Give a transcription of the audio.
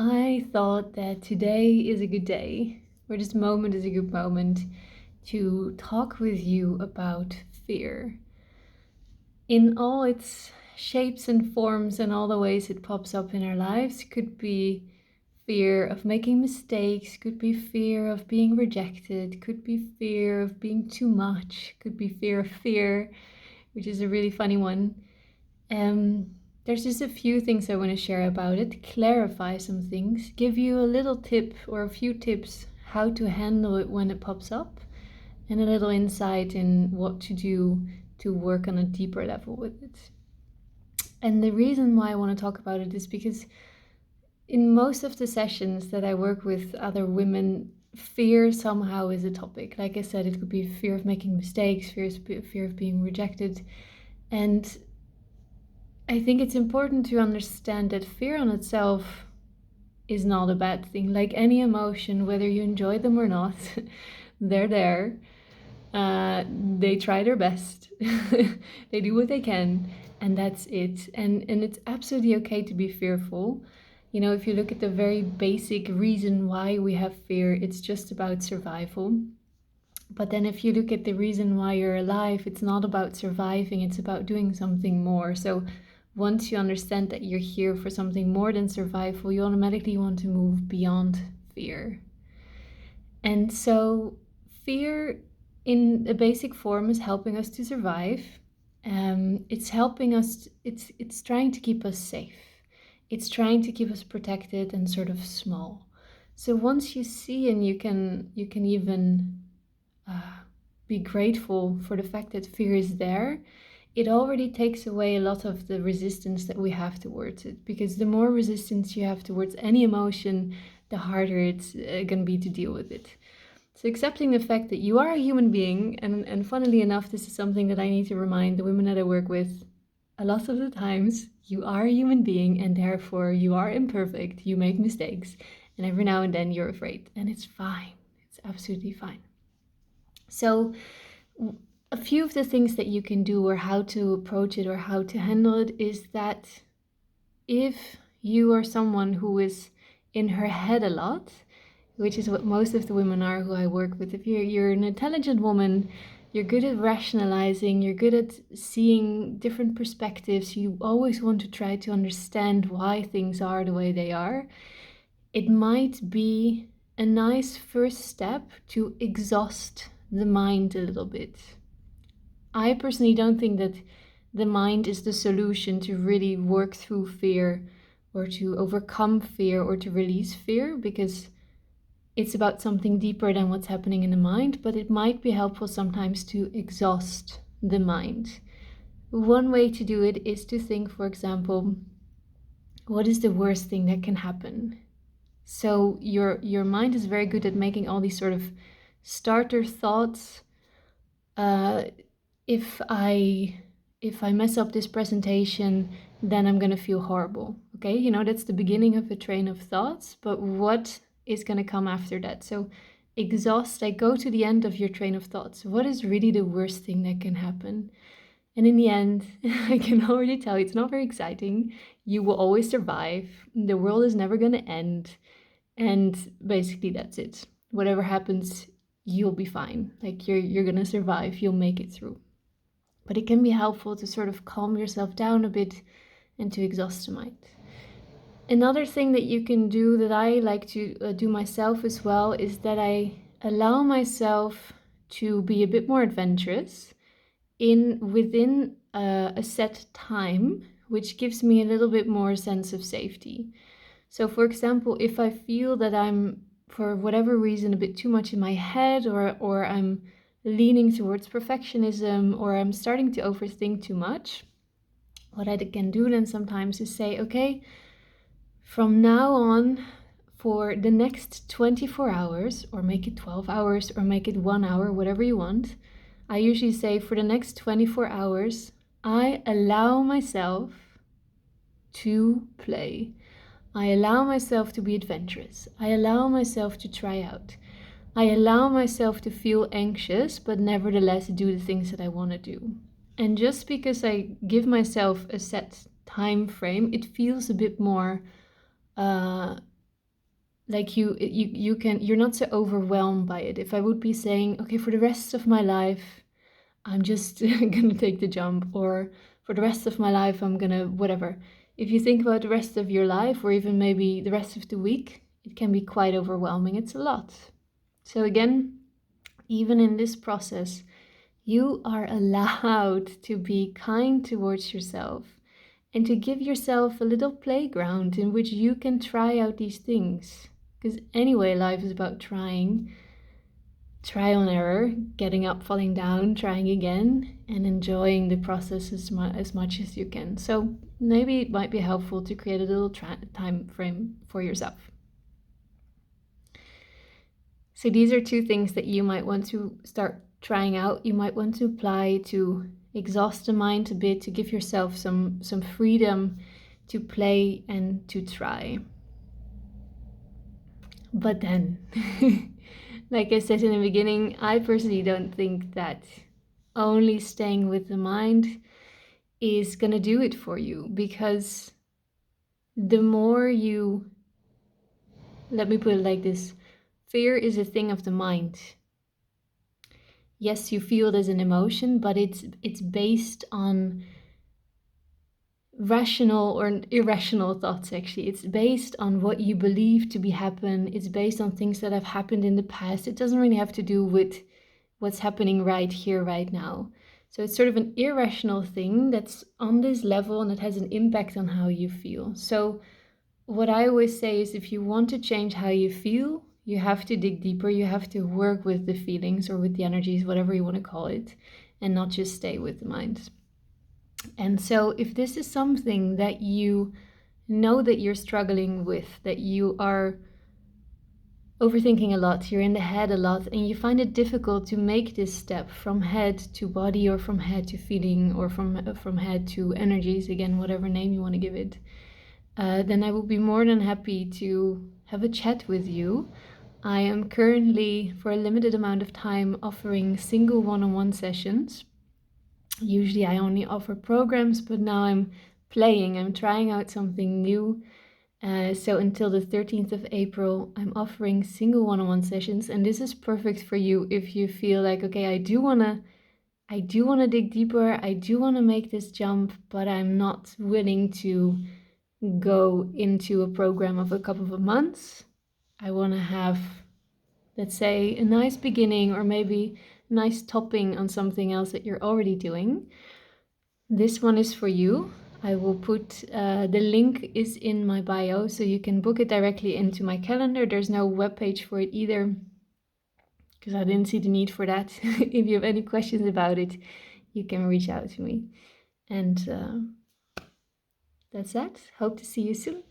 I thought that today is a good day, or this moment is a good moment to talk with you about fear in all its shapes and forms and all the ways it pops up in our lives. Could be fear of making mistakes, could be fear of being rejected, could be fear of being too much, could be fear of fear, which is a really funny one. There's just a few things I want to share about it, clarify some things, give you a little tip or a few tips how to handle it when it pops up, and a little insight in what to do to work on a deeper level with it. And the reason why I want to talk about it is because in most of the sessions that I work with other women, fear somehow is a topic. Like I said, it could be fear of making mistakes, fear of being rejected. And I think it's important to understand that fear on itself is not a bad thing. Like any emotion, whether you enjoy them or not, they're there. They try their best. They do what they can, and that's it. And it's absolutely okay to be fearful. You know, if you look at the very basic reason why we have fear, it's just about survival. But then if you look at the reason why you're alive, it's not about surviving, it's about doing something more. So once you understand that you're here for something more than survival, you automatically want to move beyond fear. And so fear in a basic form is helping us to survive. It's helping us, it's trying to keep us safe. It's trying to keep us protected and sort of small. So once you see, and you can even be grateful for the fact that fear is there, it already takes away a lot of the resistance that we have towards it. Because the more resistance you have towards any emotion, the harder it's going to be to deal with it. So accepting the fact that you are a human being, and funnily enough, this is something that I need to remind the women that I work with a lot of the times, you are a human being and therefore you are imperfect, you make mistakes, and every now and then you're afraid, and it's fine, it's absolutely fine. So a few of the things that you can do, or how to approach it, or how to handle it, is that if you are someone who is in her head a lot, which is what most of the women are who I work with, if you're an intelligent woman, you're good at rationalizing, you're good at seeing different perspectives, you always want to try to understand why things are the way they are, it might be a nice first step to exhaust the mind a little bit. I personally don't think that the mind is the solution to really work through fear, or to overcome fear, or to release fear, because it's about something deeper than what's happening in the mind. But it might be helpful sometimes to exhaust the mind. One way to do it is to think, for example, what is the worst thing that can happen? So your mind is very good at making all these sort of starter thoughts. If I mess up this presentation, then I'm gonna feel horrible. Okay, you know, that's the beginning of a train of thoughts, but what is gonna come after that? So exhaust, like go to the end of your train of thoughts. What is really the worst thing that can happen? And in the end, I can already tell you, it's not very exciting. You will always survive. The world is never gonna end. And basically that's it. Whatever happens, you'll be fine. Like you're gonna survive, you'll make it through. But it can be helpful to sort of calm yourself down a bit and to exhaust the mind. Another thing that you can do, that I like to do myself as well, is that I allow myself to be a bit more adventurous within a set time, which gives me a little bit more sense of safety. So for example, if I feel that I'm, for whatever reason, a bit too much in my head, or I'm leaning towards perfectionism, or I'm starting to overthink too much, what I can do then sometimes is say, okay, from now on, for the next 24 hours, or make it 12 hours, or make it 1 hour, whatever you want, I usually say for the next 24 hours, I allow myself to play. I allow myself to be adventurous. I allow myself to try out. I allow myself to feel anxious, but nevertheless do the things that I want to do. And just because I give myself a set time frame, it feels a bit more like you're not so overwhelmed by it. If I would be saying, okay, for the rest of my life I'm just gonna take the jump, or for the rest of my life I'm gonna whatever. If you think about the rest of your life, or even maybe the rest of the week, it can be quite overwhelming. It's a lot. So again, even in this process, you are allowed to be kind towards yourself and to give yourself a little playground in which you can try out these things. Because anyway, life is about trying, trial and error, getting up, falling down, trying again, and enjoying the process as much as you can. So maybe it might be helpful to create a little time frame for yourself. So these are two things that you might want to start trying out. You might want to apply to exhaust the mind a bit, to give yourself some freedom to play and to try. But then, like I said in the beginning, I personally don't think that only staying with the mind is going to do it for you, because the more you, let me put it like this, fear is a thing of the mind. Yes, you feel it as an emotion, but it's based on rational or irrational thoughts. Actually, it's based on what you believe to be happen. It's based on things that have happened in the past. It doesn't really have to do with what's happening right here, right now. So it's sort of an irrational thing that's on this level and it has an impact on how you feel. So what I always say is, if you want to change how you feel, you have to dig deeper. You have to work with the feelings or with the energies, whatever you want to call it, and not just stay with the mind. And so if this is something that you know that you're struggling with, that you are overthinking a lot, you're in the head a lot, and you find it difficult to make this step from head to body, or from head to feeling, or from head to energies, again, whatever name you want to give it, then I would be more than happy to have a chat with you. I am currently, for a limited amount of time, offering single one-on-one sessions. Usually I only offer programs, but now I'm trying out something new. So until the 13th of April, I'm offering single one-on-one sessions, and this is perfect for you if you feel like, okay, I do wanna dig deeper, I do wanna make this jump, but I'm not willing to go into a program of a couple of months. I wanna have, let's say, a nice beginning, or maybe a nice topping on something else that you're already doing. This one is for you. I will put the link is in my bio, so you can book it directly into my calendar. There's no webpage for it either, because I didn't see the need for that. If you have any questions about it, you can reach out to me. And that's that. Hope to see you soon.